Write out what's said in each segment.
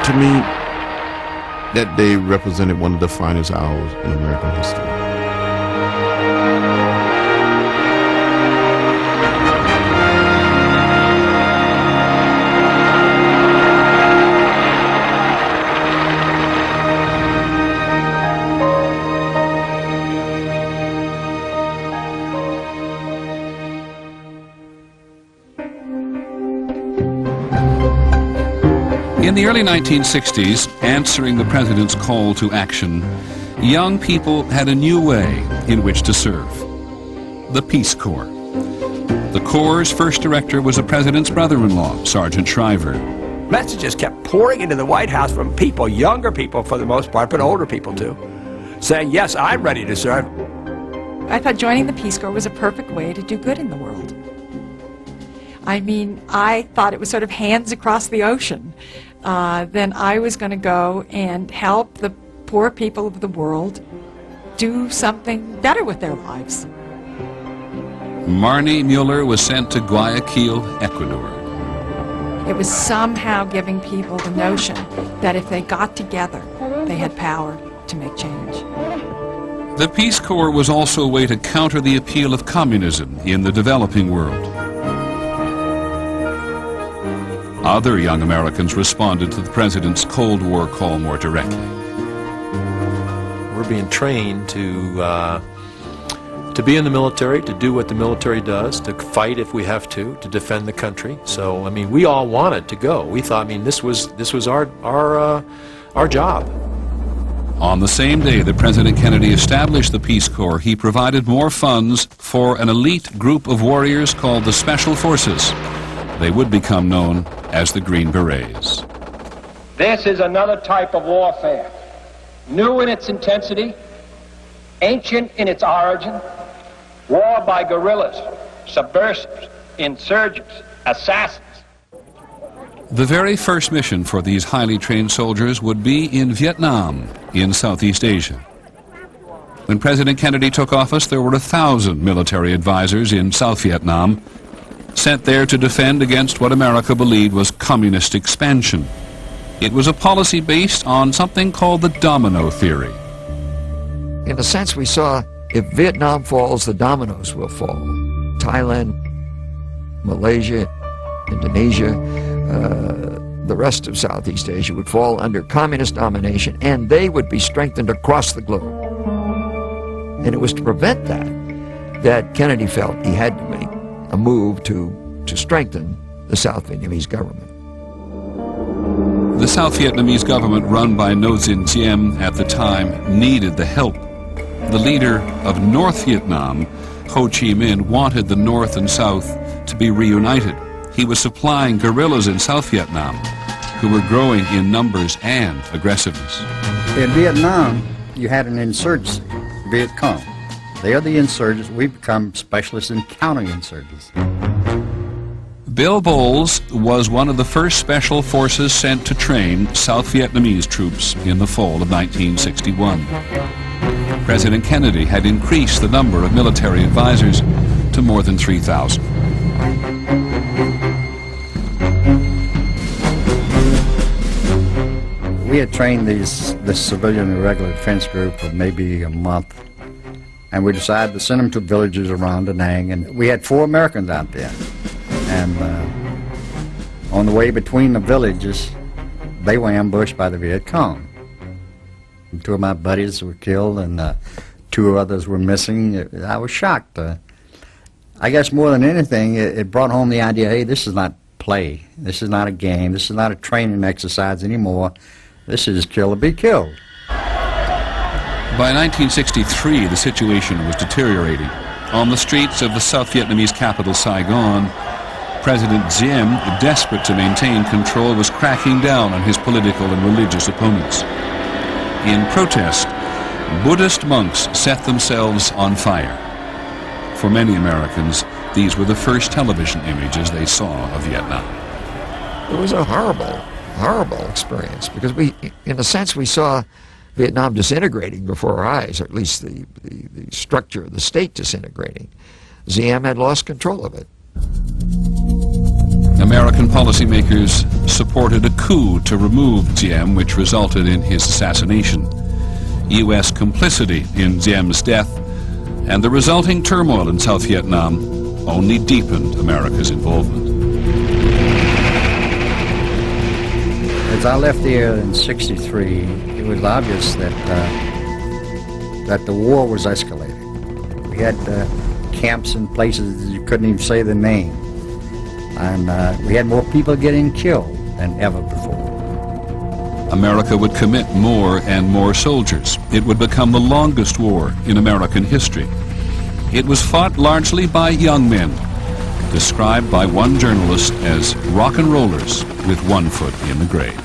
To me, that day represented one of the finest hours in American history. In the early 1960s, answering the president's call to action, young people had a new way in which to serve: the Peace Corps. The Corps' first director was the president's brother-in-law, Sergeant Shriver. Messages kept pouring into the White House from people, younger people for the most part, but older people too, saying, yes, I'm ready to serve. I thought joining the Peace Corps was a perfect way to do good in the world. I mean, I thought it was sort of hands across the ocean. Then I was going to go and help the poor people of the world do something better with their lives. Marnie Mueller was sent to Guayaquil, Ecuador. It was somehow giving people the notion that if they got together, they had power to make change. The Peace Corps was also a way to counter the appeal of communism in the developing world. Other young Americans responded to the president's Cold War call more directly. We're being trained to be in the military, to do what the military does, to fight if we have to defend the country. So, I mean, we all wanted to go. We thought, I mean, this was our job. On the same day that President Kennedy established the Peace Corps, he provided more funds for an elite group of warriors called the Special Forces. They would become known as the Green Berets. This is another type of warfare, new in its intensity, ancient in its origin, war by guerrillas, subversives, insurgents, assassins. The very first mission for these highly trained soldiers would be in Vietnam, in Southeast Asia. When President Kennedy took office, there were 1,000 military advisors in South Vietnam, sent there to defend against what America believed was communist expansion. It was a policy based on something called the domino theory. In a sense, we saw if Vietnam falls, the dominoes will fall. Thailand, Malaysia, Indonesia, the rest of Southeast Asia would fall under communist domination, and they would be strengthened across the globe. And it was to prevent that Kennedy felt he had to make a move to strengthen the South Vietnamese government. The South Vietnamese government, run by Ngo Dinh Diem at the time, needed the help. The leader of North Vietnam, Ho Chi Minh, wanted the North and South to be reunited. He was supplying guerrillas in South Vietnam who were growing in numbers and aggressiveness. In Vietnam, you had an insurgency, Viet Cong. They are the insurgents. We've become specialists in counterinsurgents. Bill Bowles was one of the first special forces sent to train South Vietnamese troops in the fall of 1961. President Kennedy had increased the number of military advisors to more than 3,000. We had trained this civilian irregular defense group for maybe a month, and we decided to send them to villages around Da Nang, and we had 4 Americans out there. And on the way between the villages, they were ambushed by the Viet Cong. 2 of my buddies were killed, and 2 others were missing. I was shocked. I guess more than anything, it brought home the idea, hey, this is not play. This is not a game. This is not a training exercise anymore. This is kill or be killed. By 1963, the situation was deteriorating. On the streets of the South Vietnamese capital, Saigon, President Diem, desperate to maintain control, was cracking down on his political and religious opponents. In protest, Buddhist monks set themselves on fire. For many Americans, these were the first television images they saw of Vietnam. It was a horrible, horrible experience because in a sense, we saw Vietnam disintegrating before our eyes, or at least the structure of the state disintegrating. Diem had lost control of it. American policymakers supported a coup to remove Diem, which resulted in his assassination. U.S. complicity in Diem's death and the resulting turmoil in South Vietnam only deepened America's involvement. As I left there in '63, it was obvious that that the war was escalating. We had camps in places you couldn't even say the name, and we had more people getting killed than ever before. America would commit more and more soldiers. It would become the longest war in American history. It was fought largely by young men, described by one journalist as rock and rollers with one foot in the grave.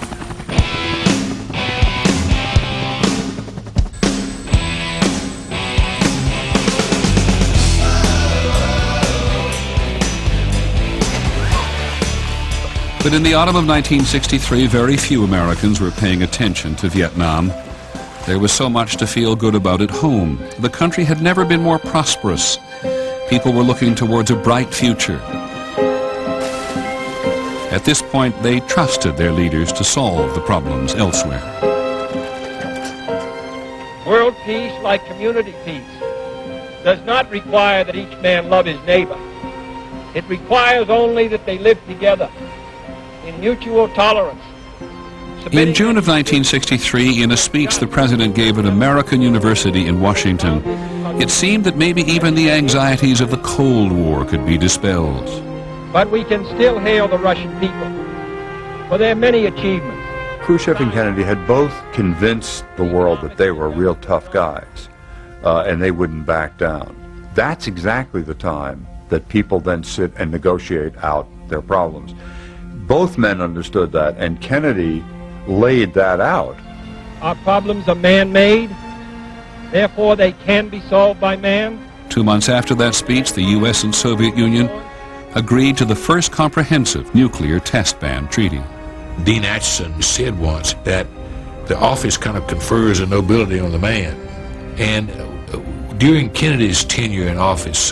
But in the autumn of 1963, very few Americans were paying attention to Vietnam. There was so much to feel good about at home. The country had never been more prosperous. People were looking towards a bright future. At this point, they trusted their leaders to solve the problems elsewhere. World peace, like community peace, does not require that each man love his neighbor. It requires only that they live together in mutual tolerance. In June of 1963, in a speech the President gave at American University in Washington, it seemed that maybe even the anxieties of the Cold War could be dispelled. But we can still hail the Russian people for their many achievements. Khrushchev and Kennedy had both convinced the world that they were real tough guys, and they wouldn't back down. That's exactly the time that people then sit and negotiate out their problems. Both men understood that, and Kennedy laid that out. Our problems are man-made, therefore they can be solved by man. 2 months after that speech, the U.S. and Soviet Union agreed to the first comprehensive nuclear test ban treaty. Dean Acheson said once that the office kind of confers a nobility on the man. And during Kennedy's tenure in office,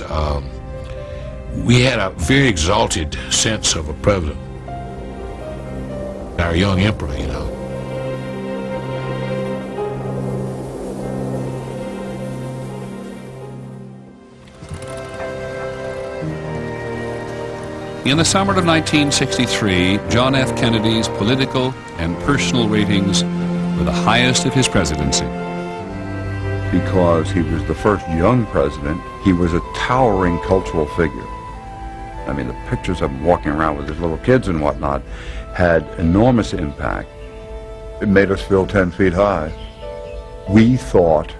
we had a very exalted sense of a president. Our young emperor, you know. In the summer of 1963, John F. Kennedy's political and personal ratings were the highest of his presidency. Because he was the first young president, he was a towering cultural figure. I mean, the pictures of him walking around with his little kids and whatnot had enormous impact. It made us feel 10 feet high. We thought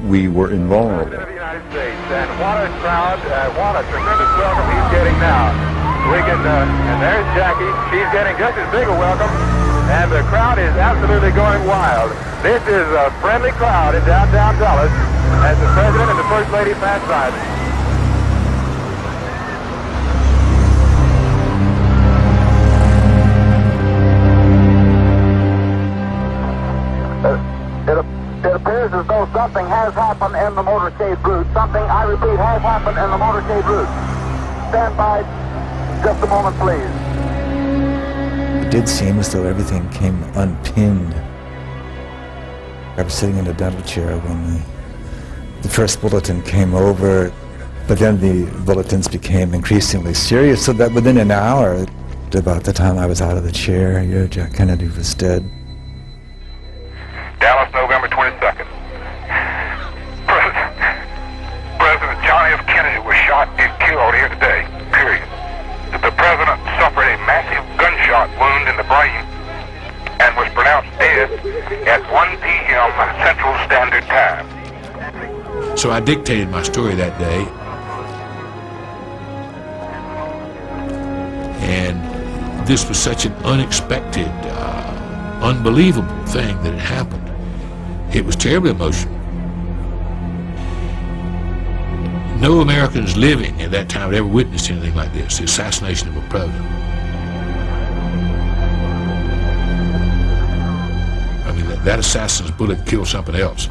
we were invulnerable. President of the United States, and what a crowd, what a tremendous welcome he's getting now. We can, and there's Jackie. She's getting just as big a welcome, and the crowd is absolutely going wild. This is a friendly crowd in downtown Dallas as the President and the First Lady pass by. It appears as though something has happened in the motorcade route. Something, I repeat, has happened in the motorcade route. Stand by just a moment, please. It did seem as though everything came unpinned. I was sitting in a dental chair when the first bulletin came over, but then the bulletins became increasingly serious, so that within an hour, about the time I was out of the chair, Jack Kennedy was dead. Dallas, November 22nd. President John F. Kennedy was shot and killed here today, period. The President suffered a massive gunshot wound in the brain and was pronounced dead at 1 p.m. Central Standard Time. So I dictated my story that day. And this was such an unexpected, unbelievable thing that had happened. It was terribly emotional. No Americans living at that time had ever witnessed anything like this, the assassination of a president. I mean, that assassin's bullet killed something else.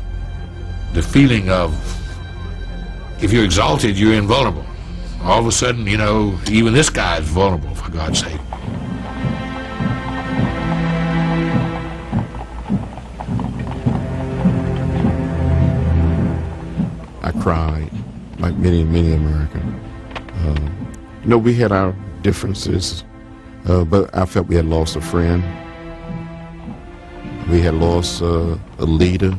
The feeling of, if you're exalted, you're invulnerable. All of a sudden, you know, even this guy is vulnerable, for God's sake. like many Americans. You know, we had our differences, but I felt we had lost a friend. We had lost a leader.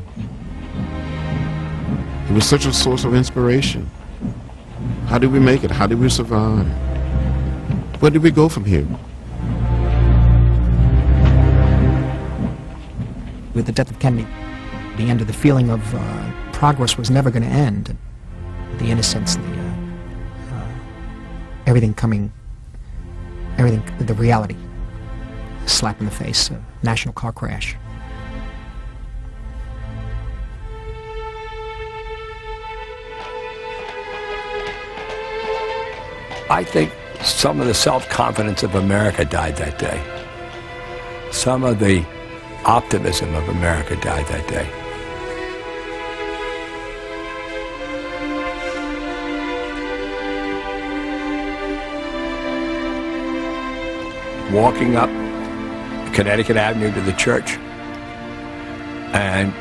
It was such a source of inspiration. How did we make it? How did we survive? Where did we go from here? With the death of Kennedy, the end of the feeling of progress was never going to end. The innocence, everything, the reality, slap in the face, national car crash. I think some of the self-confidence of America died that day. Some of the optimism of America died that day. Walking up Connecticut Avenue to the church, and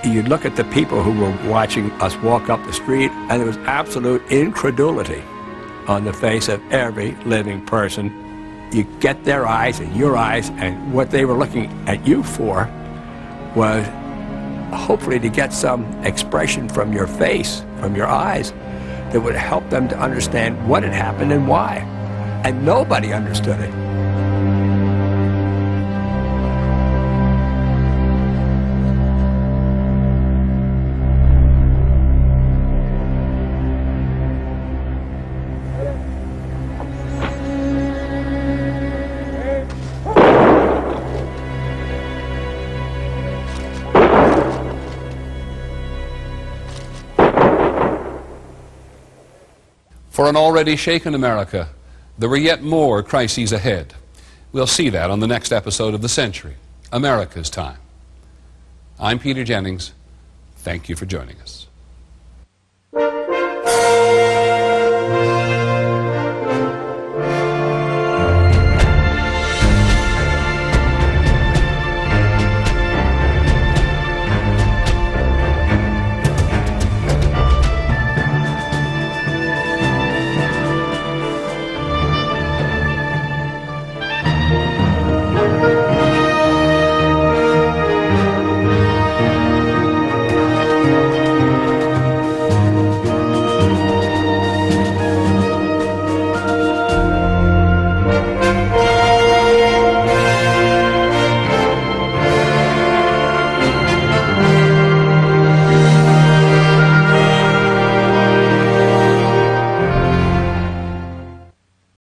you'd look at the people who were watching us walk up the street, and there was absolute incredulity on the face of every living person. You get their eyes and your eyes, and what they were looking at you for was hopefully to get some expression from your face, from your eyes, that would help them to understand what had happened and why. And nobody understood it. For an already shaken America, there were yet more crises ahead. We'll see that on the next episode of The Century, America's Time. I'm Peter Jennings. Thank you for joining us.